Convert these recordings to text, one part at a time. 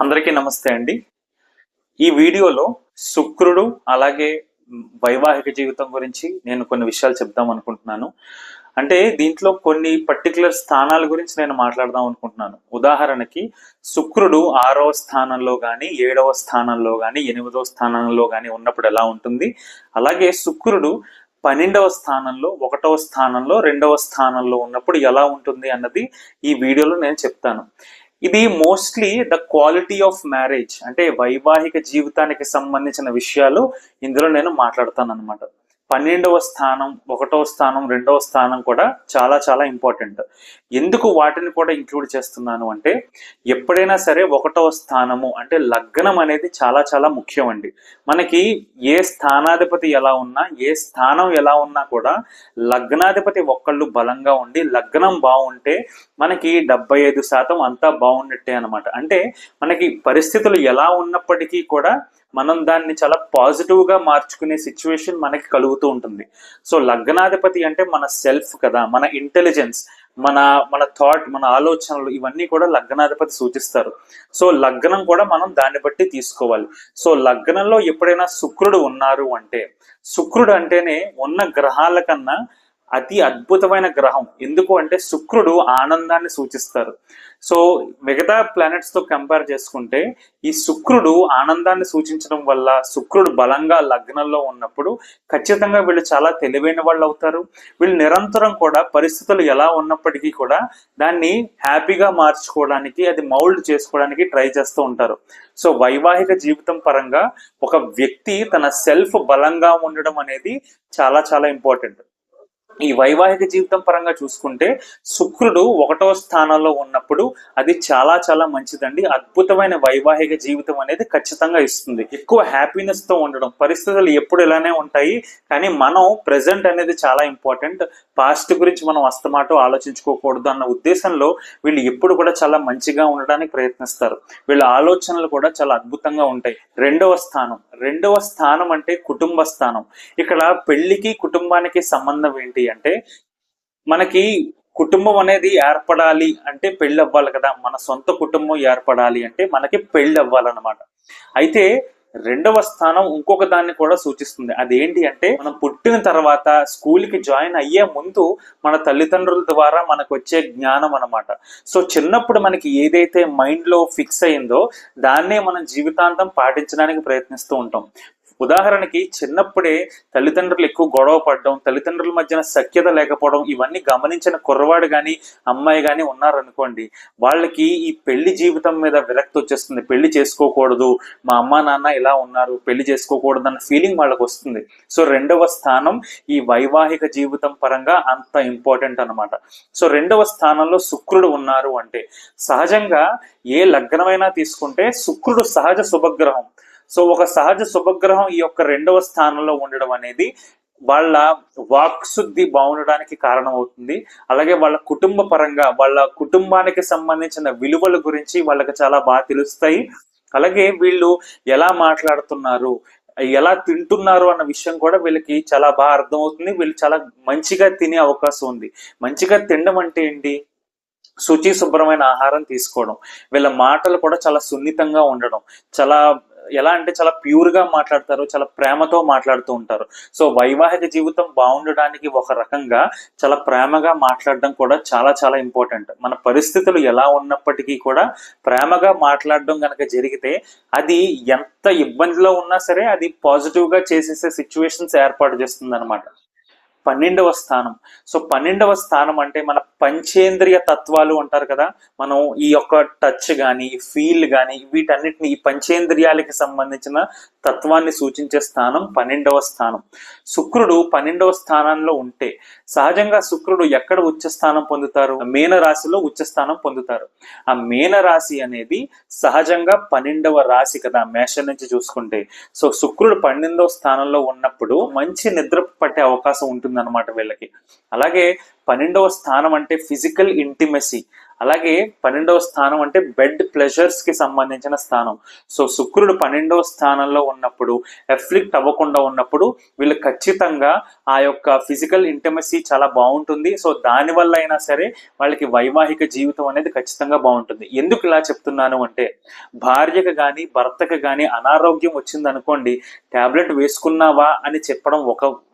అందరికీ నమస్తే అండి. ఈ వీడియోలో శుక్రుడు అలాగే వైవాహిక జీవితం గురించి నేను కొన్ని విషయాలు చెప్దాం అనుకుంటున్నాను. అంటే దీంట్లో కొన్ని పర్టికులర్ స్థానాల గురించి నేను మాట్లాడదాం అనుకుంటున్నాను. ఉదాహరణకి శుక్రుడు 6వ స్థానంలో కానీ 7వ స్థానంలో కానీ 8వ స్థానంలో కానీ ఉన్నప్పుడు ఎలా ఉంటుంది, అలాగే శుక్రుడు 12వ స్థానంలో 1వ స్థానంలో 2వ స్థానంలో ఉన్నప్పుడు ఎలా ఉంటుంది అన్నది ఈ వీడియోలో నేను చెప్తాను. ఇది mostly the quality of marriage, అంటే వైవాహిక జీవితానికి సంబంధించిన విషయాలు ఇందులో నేను మాట్లాడతాను అనమాట. 12వ స్థానం, 1వ స్థానం, 2వ స్థానం కూడా చాలా చాలా ఇంపార్టెంట్. ఎందుకు వాటిని కూడా ఇంక్లూడ్ చేస్తున్నాను అంటే, ఎప్పుడైనా సరే 1వ స్థానము అంటే లగ్నం అనేది చాలా చాలా ముఖ్యం అండి. మనకి ఏ స్థానాధిపతి ఎలా ఉన్నా, ఏ స్థానం ఎలా ఉన్నా కూడా లగ్నాధిపతి ఒక్కళ్ళు బలంగా ఉండి లగ్నం బాగుంటే మనకి 75% అంతా బాగున్నట్టే అనమాట. అంటే మనకి పరిస్థితులు ఎలా ఉన్నప్పటికీ కూడా మనం దాన్ని చాలా పాజిటివ్ గా మార్చుకునే సిచ్యువేషన్ మనకి కలుగుతూ ఉంటుంది. సో లగ్నాధిపతి అంటే మన సెల్ఫ్ కదా, మన ఇంటెలిజెన్స్, మన మన థాట్, మన ఆలోచనలు, ఇవన్నీ కూడా లగ్నాధిపతి సూచిస్తారు. సో లగ్నం కూడా మనం దాన్ని బట్టి తీసుకోవాలి. సో లగ్నంలో ఎప్పుడైనా శుక్రుడు ఉన్నారు అంటే, శుక్రుడు అంటేనే ఉన్న గ్రహాల కన్నా అతి అద్భుతమైన గ్రహం. ఎందుకు అంటే శుక్రుడు ఆనందాన్ని సూచిస్తారు. సో మిగతా ప్లానెట్స్ తో కంపేర్ చేసుకుంటే ఈ శుక్రుడు ఆనందాన్ని సూచించడం వల్ల, శుక్రుడు బలంగా లగ్నంలో ఉన్నప్పుడు ఖచ్చితంగా వీళ్ళు చాలా తెలివైన వాళ్ళు అవుతారు. వీళ్ళు నిరంతరం కూడా పరిస్థితులు ఎలా ఉన్నప్పటికీ కూడా దాన్ని హ్యాపీగా మార్చుకోవడానికి, అది మౌల్డ్ చేసుకోవడానికి ట్రై చేస్తూ ఉంటారు. సో వైవాహిక జీవితం పరంగా ఒక వ్యక్తి తన సెల్ఫ్ బలంగా ఉండడం అనేది చాలా చాలా ఇంపార్టెంట్. ఈ వైవాహిక జీవితం పరంగా చూసుకుంటే శుక్రుడు 1వ స్థానంలో ఉన్నప్పుడు అది చాలా చాలా మంచిదండి. అద్భుతమైన వైవాహిక జీవితం అనేది ఖచ్చితంగా ఇస్తుంది. ఎక్కువ హ్యాపీనెస్ తో ఉండడం, పరిస్థితులు ఎప్పుడు ఇలానే ఉంటాయి కానీ మనం ప్రెజెంట్ అనేది చాలా ఇంపార్టెంట్. పాస్ట్ గురించి మనం అస్తమాటో ఆలోచించుకోకూడదు అన్న ఉద్దేశంలో వీళ్ళు ఎప్పుడు కూడా చాలా మంచిగా ఉండడానికి ప్రయత్నిస్తారు. వీళ్ళ ఆలోచనలు కూడా చాలా అద్భుతంగా ఉంటాయి. 2వ స్థానం అంటే కుటుంబ స్థానం. ఇక్కడ పెళ్లికి కుటుంబానికి సంబంధం ఏంటి అంటే, మనకి కుటుంబం అనేది ఏర్పడాలి అంటే పెళ్ళి అవ్వాలి కదా. మన సొంత కుటుంబం ఏర్పడాలి అంటే మనకి పెళ్ళి అవ్వాలన్నమాట. అయితే 2వ స్థానం ఇంకొక దాన్ని కూడా సూచిస్తుంది. అదేంటి అంటే, మనం పుట్టిన తర్వాత స్కూల్కి జాయిన్ అయ్యే ముందు మన తల్లిదండ్రుల ద్వారా మనకు వచ్చే జ్ఞానం అనమాట. సో చిన్నప్పుడు మనకి ఏదైతే మైండ్ లో ఫిక్స్ అయిందో దాన్నే మనం జీవితాంతం పాటించడానికి ప్రయత్నిస్తూ ఉంటాం. ఉదాహరణకి చిన్నప్పుడే తల్లిదండ్రులు ఎక్కువ గొడవ పడడం, తల్లిదండ్రుల మధ్యన సఖ్యత లేకపోవడం, ఇవన్నీ గమనించిన కుర్రవాడు కానీ అమ్మాయి కానీ ఉన్నారనుకోండి, వాళ్ళకి ఈ పెళ్లి జీవితం మీద విరక్తి వచ్చేస్తుంది. పెళ్లి చేసుకోకూడదు, మా అమ్మా నాన్న ఇలా ఉన్నారు, పెళ్లి చేసుకోకూడదు అన్న ఫీలింగ్ వాళ్ళకి వస్తుంది. సో 2వ స్థానం ఈ వైవాహిక జీవితం పరంగా అంత ఇంపార్టెంట్ అనమాట. సో 2వ స్థానంలో శుక్రుడు ఉన్నారు అంటే, సహజంగా ఏ లగ్నమైనా తీసుకుంటే శుక్రుడు సహజ శుభగ్రహం. సో ఒక సహజ శుభగ్రహం ఈ యొక్క 2వ స్థానంలో ఉండడం అనేది వాళ్ళ వాక్శుద్ధి బాగుండడానికి కారణం అవుతుంది. అలాగే వాళ్ళ కుటుంబ పరంగా, వాళ్ళ కుటుంబానికి సంబంధించిన విలువల గురించి వాళ్ళకి చాలా బాగా తెలుస్తాయి. అలాగే వీళ్ళు ఎలా మాట్లాడుతున్నారు, ఎలా తింటున్నారు అన్న విషయం కూడా వీళ్ళకి చాలా బాగా అర్థమవుతుంది. వీళ్ళు చాలా మంచిగా తినే అవకాశం ఉంది. మంచిగా తినడం అంటే ఏంటి? శుచి శుభ్రమైన ఆహారం తీసుకోవడం, వీళ్ళ మాటలు కూడా చాలా సున్నితంగా ఉండడం, చాలా ఎలా అంటే చాలా ప్యూర్ గా మాట్లాడతారు, చాలా ప్రేమతో మాట్లాడుతూ ఉంటారు. సో వైవాహిక జీవితం బాగుండడానికి ఒక రకంగా చాలా ప్రేమగా మాట్లాడడం కూడా చాలా చాలా ఇంపార్టెంట్. మన పరిస్థితులు ఎలా ఉన్నప్పటికీ కూడా ప్రేమగా మాట్లాడడం కనుక జరిగితే అది ఎంత ఇబ్బందిలో ఉన్నా సరే అది పాజిటివ్ గా చేసేసే సిచ్యువేషన్స్ ఏర్పాటు చేస్తుంది అనమాట. 12వ స్థానం. సో 12వ స్థానం అంటే మన పంచేంద్రియ తత్వాలు అంటారు కదా. మనం ఈ యొక్క టచ్ కానీ, ఫీల్ కానీ, వీటన్నిటిని, ఈ పంచేంద్రియాలకి సంబంధించిన తత్వాన్ని సూచించే స్థానం 12వ స్థానం. శుక్రుడు 12వ స్థానంలో ఉంటే, సహజంగా శుక్రుడు ఎక్కడ ఉచ్చ స్థానం పొందుతారు? మీన రాశిలో ఉచ్చ స్థానం పొందుతారు. ఆ మీన రాశి అనేది సహజంగా 12వ రాశి కదా, మేషం నుంచి చూసుకుంటే. సో శుక్రుడు 12వ స్థానంలో ఉన్నప్పుడు మంచి నిద్ర పట్టే అవకాశం ఉంటుంది అనమాట వీళ్ళకి. అలాగే 12వ స్థానం అంటే ఫిజికల్ ఇంటిమెసీ. అలాగే 12వ స్థానం అంటే బెడ్ ప్లెజర్స్ కి సంబంధించిన స్థానం. సో శుక్రుడు 12వ స్థానంలో ఉన్నప్పుడు, ఎఫ్లిక్ట్ అవ్వకుండా ఉన్నప్పుడు వీళ్ళు ఖచ్చితంగా ఆ యొక్క ఫిజికల్ ఇంటిమసీ చాలా బాగుంటుంది. సో దానివల్ల అయినా సరే వాళ్ళకి వైవాహిక జీవితం అనేది ఖచ్చితంగా బాగుంటుంది. ఎందుకు ఇలా చెప్తున్నాను అంటే, భార్యకు కానీ భర్తకు కానీ అనారోగ్యం వచ్చిందనుకోండి, టాబ్లెట్ వేసుకున్నావా అని చెప్పడం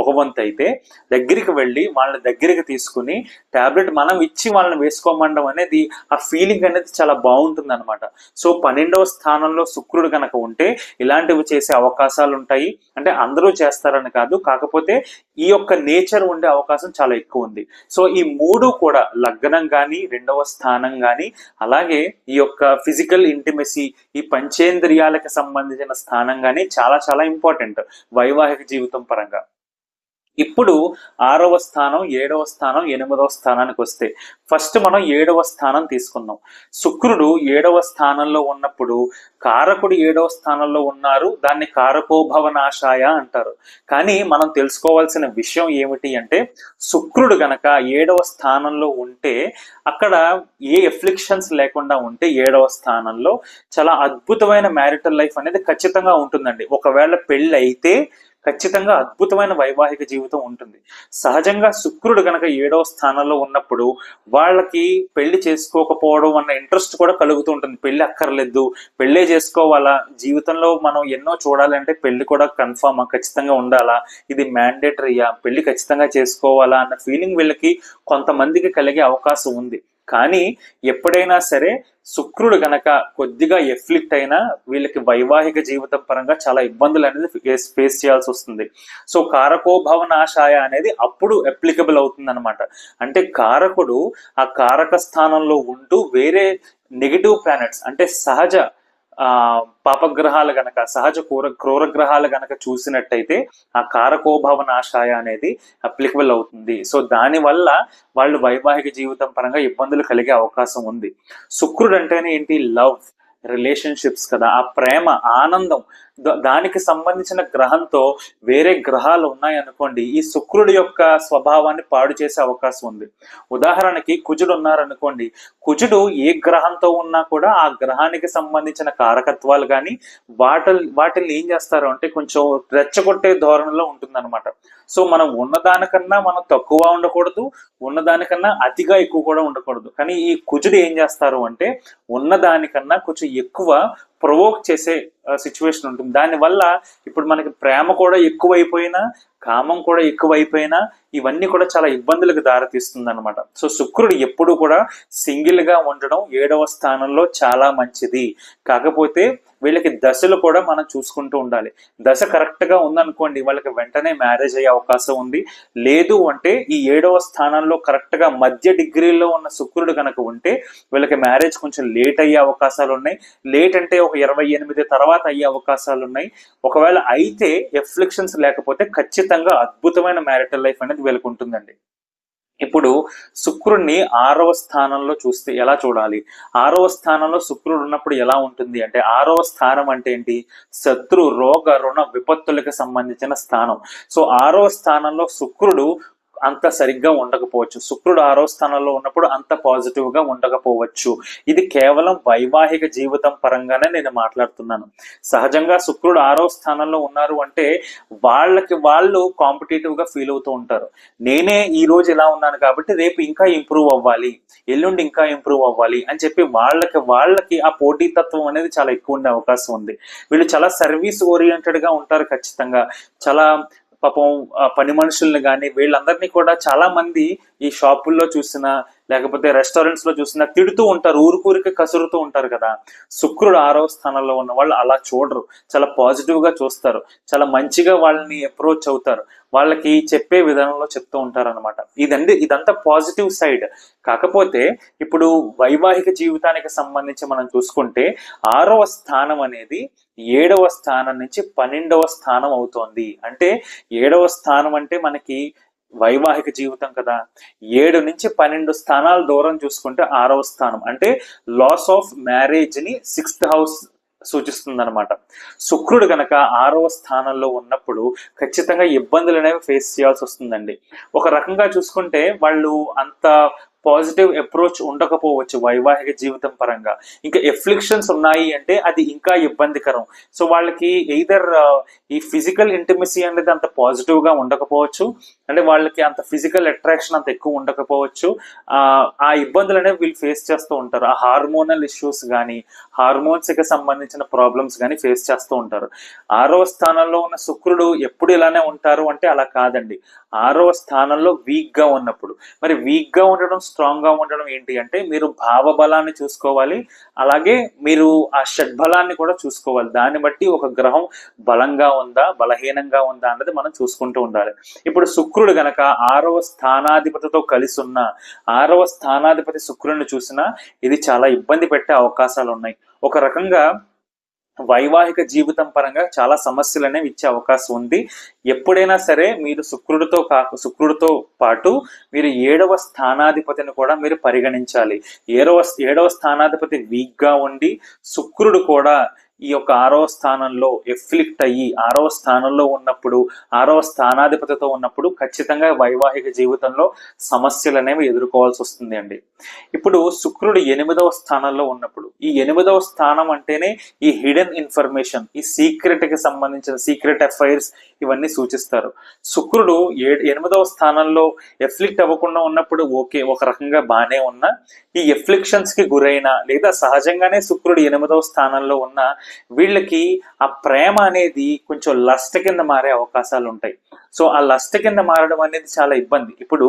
ఒక వంతు అయితే, దగ్గరికి వెళ్ళి వాళ్ళ దగ్గరికి తీసుకుని టాబ్లెట్ మనం ఇచ్చి వాళ్ళని వేసుకోమండం అనేది, ఆ ఫీలింగ్ అనేది చాలా బాగుంటుంది అనమాట. సో 12వ స్థానంలో శుక్రుడు కనుక ఉంటే ఇలాంటివి చేసే అవకాశాలు ఉంటాయి. అంటే అందరూ చేస్తారని కాదు, కాకపోతే ఈ యొక్క నేచర్ ఉండే అవకాశం చాలా ఎక్కువ ఉంది. సో ఈ మూడు కూడా, లగ్నం కానీ, 2వ స్థానం కానీ, అలాగే ఈ యొక్క ఫిజికల్ ఇంటిమసీ, ఈ పంచేంద్రియాలకు సంబంధించిన స్థానం కానీ చాలా చాలా ఇంపార్టెంట్ వైవాహిక జీవితం పరంగా. ఇప్పుడు 6వ స్థానం, 7వ స్థానం, 8వ స్థానానికి వస్తే, ఫస్ట్ మనం 7వ స్థానం తీసుకుందాం. శుక్రుడు 7వ స్థానంలో ఉన్నప్పుడు, కారకుడు 7వ స్థానంలో ఉన్నారు, దాన్ని కారకోభవనాశాయ అంటారు. కానీ మనం తెలుసుకోవాల్సిన విషయం ఏమిటి అంటే, శుక్రుడు గనక 7వ స్థానంలో ఉంటే, అక్కడ ఏ ఎఫ్లిక్షన్స్ లేకుండా ఉంటే 7వ స్థానంలో చాలా అద్భుతమైన మ్యారిటల్ లైఫ్ అనేది ఖచ్చితంగా ఉంటుందండి. ఒకవేళ పెళ్ళి అయితే ఖచ్చితంగా అద్భుతమైన వైవాహిక జీవితం ఉంటుంది. సహజంగా శుక్రుడు గనక 7వ స్థానంలో ఉన్నప్పుడు వాళ్ళకి పెళ్లి చేసుకోకపోవడం అన్న ఇంట్రెస్ట్ కూడా కలుగుతూ ఉంటుంది. పెళ్లి అక్కర్లేదు, పెళ్ళే చేసుకోవాలా, జీవితంలో మనం ఎన్నో చూడాలంటే పెళ్లి కూడా కన్ఫర్మ్ ఖచ్చితంగా ఉండాలా, ఇది మ్యాండేటరీయా, పెళ్లి ఖచ్చితంగా చేసుకోవాలా అన్న ఫీలింగ్ వీళ్ళకి కొంతమందికి కలిగే అవకాశం ఉంది. కానీ ఎప్పుడైనా సరే శుక్రుడు గనక కొద్దిగా ఎఫ్లిక్ట్ అయినా వీళ్ళకి వైవాహిక జీవితం పరంగా చాలా ఇబ్బందులు అనేది ఫేస్ చేయాల్సి వస్తుంది. సో కారకోభవనాశాయ అనేది అప్పుడు అప్లికబుల్ అవుతుంది అనమాట. అంటే కారకుడు ఆ కారక స్థానంలో ఉంటూ వేరే నెగిటివ్ ప్లానెట్స్ అంటే సహజ పాపగ్రహాలు గనక, సహజ క్రూర గ్రహాలు గనక చూసినట్టయితే ఆ కారకోభవనాశాయ అనేది అప్లికబుల్ అవుతుంది. సో దానివల్ల వాళ్ళు వైవాహిక జీవితం పరంగా ఇబ్బందులు కలిగే అవకాశం ఉంది. శుక్రుడు అంటేనే ఏంటి, లవ్, రిలేషన్షిప్స్ కదా, ఆ ప్రేమ, ఆనందం, దానికి సంబంధించిన గ్రహంతో వేరే గ్రహాలు ఉన్నాయనుకోండి, ఈ శుక్రుడి యొక్క స్వభావాన్ని పాడు చేసే అవకాశం ఉంది. ఉదాహరణకి కుజుడు ఉన్నారనుకోండి, కుజుడు ఏ గ్రహంతో ఉన్నా కూడా ఆ గ్రహానికి సంబంధించిన కారకత్వాలు కానీ వాటిని ఏం చేస్తారు అంటే కొంచెం రెచ్చగొట్టే ధోరణిలో ఉంటుందన్నమాట. సో మనం ఉన్నదానికన్నా మనం తక్కువ ఉండకూడదు, ఉన్నదానికన్నా అతిగా ఎక్కువ కూడా ఉండకూడదు. కానీ ఈ కుజుడు ఏం చేస్తారు అంటే ఉన్నదానికన్నా కొంచెం ఎక్కువ ప్రొవోక్ చేసే సిచ్యువేషన్ ఉంటుంది. దానివల్ల ఇప్పుడు మనకి ప్రేమ కూడా ఎక్కువైపోయినా, కామం కూడా ఎక్కువైపోయినా ఇవన్నీ కూడా చాలా ఇబ్బందులకు దారితీస్తుంది అనమాట. సో శుక్రుడు ఎప్పుడు కూడా సింగిల్ గా ఉండడం 7వ స్థానంలో చాలా మంచిది. కాకపోతే వీళ్ళకి దశలు కూడా మనం చూసుకుంటూ ఉండాలి. దశ కరెక్ట్ గా ఉందనుకోండి, వాళ్ళకి వెంటనే మ్యారేజ్ అయ్యే అవకాశం ఉంది. లేదు అంటే ఈ 7వ స్థానంలో కరెక్ట్ గా మధ్య డిగ్రీలో ఉన్న శుక్రుడు కనుక ఉంటే వీళ్ళకి మ్యారేజ్ కొంచెం లేట్ అయ్యే అవకాశాలు ఉన్నాయి. లేట్ అంటే ఒక 28 తర్వాత అయ్యే అవకాశాలు ఉన్నాయి. ఒకవేళ అయితే ఎఫ్లిక్షన్స్ లేకపోతే ఖచ్చితంగా అద్భుతమైన మ్యారిటల్ లైఫ్ అనేది వీళ్ళకి ఉంటుందండి. ఇప్పుడు శుక్రుడిని 6వ స్థానంలో చూస్తే ఎలా చూడాలి, 6వ స్థానంలో శుక్రుడు ఉన్నప్పుడు ఎలా ఉంటుంది అంటే, 6వ స్థానం అంటే ఏంటి, శత్రు, రోగ, రుణ, విపత్తులకు సంబంధించిన స్థానం. సో 6వ స్థానంలో శుక్రుడు అంత సరిగ్గా ఉండకపోవచ్చు, శుక్రుడు 6వ స్థానంలో ఉన్నప్పుడు అంత పాజిటివ్ గా ఉండకపోవచ్చు. ఇది కేవలం వైవాహిక జీవితం పరంగానే నేను మాట్లాడుతున్నాను. సహజంగా శుక్రుడు 6వ స్థానంలో ఉన్నారు అంటే వాళ్ళకి వాళ్ళు కాంపిటేటివ్ గా ఫీల్ అవుతూ ఉంటారు. నేనే ఈ రోజు ఇలా ఉన్నాను కాబట్టి రేపు ఇంకా ఇంప్రూవ్ అవ్వాలి, ఎల్లుండి ఇంకా ఇంప్రూవ్ అవ్వాలి అని చెప్పి వాళ్ళకి ఆ పోటీతత్వం అనేది చాలా ఎక్కువ ఉండే అవకాశం ఉంది. వీళ్ళు చాలా సర్వీస్ ఓరియంటెడ్ గా ఉంటారు. ఖచ్చితంగా చాలా పాపం పని మనుషుల్ని కానీ వీళ్ళందరినీ కూడా చాలా మంది ఈ షాపుల్లో చూసినా లేకపోతే రెస్టారెంట్స్ లో చూసినా తిడుతూ ఉంటారు, ఊరికూరికి కసురుతూ ఉంటారు కదా. శుక్రుడు 6వ స్థానంలో ఉన్న వాళ్ళు అలా చూడరు, చాలా పాజిటివ్ గా చూస్తారు, చాలా మంచిగా వాళ్ళని అప్రోచ్ అవుతారు, వాళ్ళకి చెప్పే విధానంలో చెప్తూ ఉంటారు అనమాట. ఇదంతా పాజిటివ్ సైడ్. కాకపోతే ఇప్పుడు వైవాహిక జీవితానికి సంబంధించి మనం చూసుకుంటే 6వ స్థానం అనేది 7వ స్థానం నుంచి 12వ స్థానం అవుతోంది. అంటే 7వ స్థానం అంటే మనకి వైవాహిక జీవితం కదా, 7 నుంచి 12 స్థానాల దూరం చూసుకుంటే 6వ స్థానం అంటే లాస్ ఆఫ్ మ్యారేజ్ ని 6th హౌస్ సూచిస్తుంది అనమాట. శుక్రుడు కనుక 6వ స్థానంలో ఉన్నప్పుడు ఖచ్చితంగా ఇబ్బందులు అనేవి ఫేస్ చేయాల్సి వస్తుందండి. ఒక రకంగా చూసుకుంటే వాళ్ళు అంత పాజిటివ్ అప్రోచ్ ఉండకపోవచ్చు వైవాహిక జీవితం పరంగా. ఇంకా ఎఫ్లిక్షన్స్ ఉన్నాయి అంటే అది ఇంకా ఇబ్బందికరం. సో వాళ్ళకి ఎయిదర్ ఈ ఫిజికల్ ఇంటిమసీ అనేది అంత పాజిటివ్ గా ఉండకపోవచ్చు, అంటే వాళ్ళకి అంత ఫిజికల్ అట్రాక్షన్ అంత ఎక్కువ ఉండకపోవచ్చు. ఆ ఇబ్బందులు అనేవి వీళ్ళు ఫేస్ చేస్తూ ఉంటారు. ఆ హార్మోనల్ ఇష్యూస్ కానీ హార్మోన్స్ కి సంబంధించిన ప్రాబ్లమ్స్ కానీ ఫేస్ చేస్తూ ఉంటారు. 6వ స్థానంలో ఉన్న శుక్రుడు ఎప్పుడు ఇలానే ఉంటారు అంటే అలా కాదండి. 6వ స్థానంలో వీక్ గా ఉన్నప్పుడు. మరి వీక్ గా ఉండడం స్ట్రాంగ్ గా ఉండడం ఏంటి అంటే మీరు భావబలాన్ని చూసుకోవాలి, అలాగే మీరు ఆ షడ్బలాన్ని కూడా చూసుకోవాలి. దాన్ని బట్టి ఒక గ్రహం బలంగా ఉందా బలహీనంగా ఉందా అన్నది మనం చూసుకుంటూ ఉండాలి. ఇప్పుడు శుక్రుడు గనక 6వ స్థానాధిపతితో కలిసి ఉన్న 6వ స్థానాధిపతి శుక్రుడిని చూసినా ఇది చాలా ఇబ్బంది పెట్టే అవకాశాలు ఉన్నాయి. ఒక రకంగా వైవాహిక జీవితం పరంగా చాలా సమస్యలు అనేవి ఇచ్చే అవకాశం ఉంది. ఎప్పుడైనా సరే మీరు శుక్రుడితో పాటు మీరు 7వ స్థానాధిపతిని కూడా మీరు పరిగణించాలి. 7వ స్థానాధిపతి వీక్ గా ఉండి శుక్రుడు కూడా ఈ యొక్క 6వ స్థానంలో ఎఫ్లిక్ట్ అయ్యి 6వ స్థానంలో ఉన్నప్పుడు 6వ స్థానాధిపతితో ఉన్నప్పుడు ఖచ్చితంగా వైవాహిక జీవితంలో సమస్యలు అనేవి ఎదుర్కోవాల్సి వస్తుంది అండి. ఇప్పుడు శుక్రుడు 8వ స్థానంలో ఉన్నప్పుడు, ఈ 8వ స్థానం అంటేనే ఈ హిడెన్ ఇన్ఫర్మేషన్, ఈ సీక్రెట్ కి సంబంధించిన సీక్రెట్ అఫైర్స్ ఇవన్నీ సూచిస్తారు. శుక్రుడు 8వ స్థానంలో ఎఫ్లిక్ట్ అవ్వకుండా ఉన్నప్పుడు ఓకే, ఒక రకంగా బాగానే ఉన్నా ఈ ఎఫ్లిక్షన్స్ కి గురైన లేదా సహజంగానే శుక్రుడు 8వ స్థానంలో ఉన్న వీళ్ళకి ఆ ప్రేమ అనేది కొంచెం లస్ట్ కింద మారే అవకాశాలు ఉంటాయి. సో ఆ లస్ట్ కింద మారడం అనేది చాలా ఇబ్బంది. ఇప్పుడు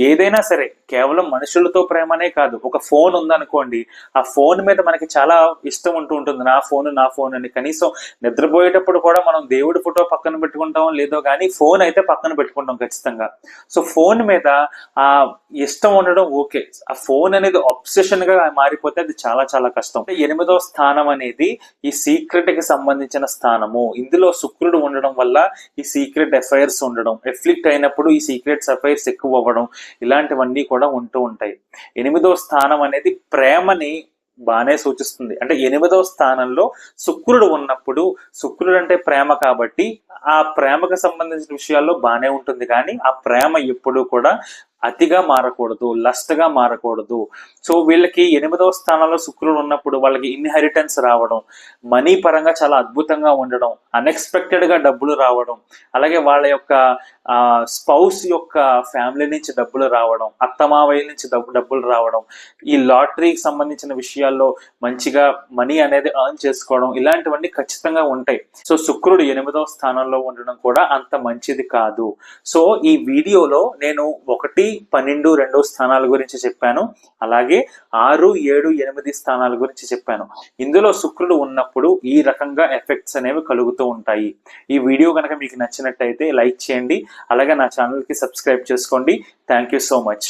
ఏదైనా సరే కేవలం మనుషులతో ప్రేమనే కాదు, ఒక ఫోన్ ఉందనుకోండి, ఆ ఫోన్ మీద మనకి చాలా ఇష్టం ఉంటూ ఉంటుంది. నా ఫోన్ అని. కనీసం నిద్రపోయేటప్పుడు కూడా మనం దేవుడి ఫోటో పక్కన పెట్టుకుంటాం లేదో కానీ ఫోన్ అయితే పక్కన పెట్టుకుంటాం ఖచ్చితంగా. సో ఫోన్ మీద ఆ ఇష్టం ఉండడం ఓకే, ఆ ఫోన్ అనేది అబ్సెషన్ గా మారిపోతే అది చాలా చాలా కష్టం. 8వ స్థానం అనేది ఈ సీక్రెట్ కి సంబంధించిన స్థానము. ఇందులో శుక్రుడు ఉండడం వల్ల ఈ సీక్రెట్ అఫైర్స్ ఉండడం, ఎఫ్లిక్ట్ అయినప్పుడు ఈ సీక్రెట్స్ అఫైర్స్ ఎక్కువ అవ్వడం, ఇలాంటివన్నీ కూడా ఉంటూ ఉంటాయి. 8వ స్థానం అనేది ప్రేమని బాగానే సూచిస్తుంది. అంటే 8వ స్థానంలో శుక్రుడు ఉన్నప్పుడు, శుక్రుడు అంటే ప్రేమ కాబట్టి ఆ ప్రేమకు సంబంధించిన విషయాల్లో బాగానే ఉంటుంది, కానీ ఆ ప్రేమ ఎప్పుడు కూడా అతిగా మారకూడదు, లస్ట్ గా మారకూడదు. సో వీళ్ళకి 8వ స్థానంలో శుక్రుడు ఉన్నప్పుడు వాళ్ళకి ఇన్హెరిటెన్స్ రావడం, మనీ పరంగా చాలా అద్భుతంగా ఉండడం, అన్ఎక్స్పెక్టెడ్ గా డబ్బులు రావడం, అలాగే వాళ్ళ యొక్క స్పౌస్ యొక్క ఫ్యామిలీ నుంచి డబ్బులు రావడం, అత్తమావయ్య నుంచి డబ్బులు రావడం, ఈ లాటరీకి సంబంధించిన విషయాల్లో మంచిగా మనీ అనేది ఎర్న్ చేసుకోవడం, ఇలాంటివన్నీ ఖచ్చితంగా ఉంటాయి. సో శుక్రుడు 8వ స్థానంలో ఉండడం కూడా అంత మంచిది కాదు. సో ఈ వీడియోలో నేను 1, 12, 2 స్థానాల గురించి చెప్పాను, అలాగే 6, 7, 8 స్థానాల గురించి చెప్పాను. ఇందులో శుక్రుడు ఉన్నప్పుడు ఈ రకంగా ఎఫెక్ట్స్ అనేవి కలుగుతూ ఉంటాయి. ఈ వీడియో కనుక మీకు నచ్చినట్టయితే లైక్ చేయండి, అలాగే నా ఛానల్కి సబ్స్క్రైబ్ చేసుకోండి. Thank you so much.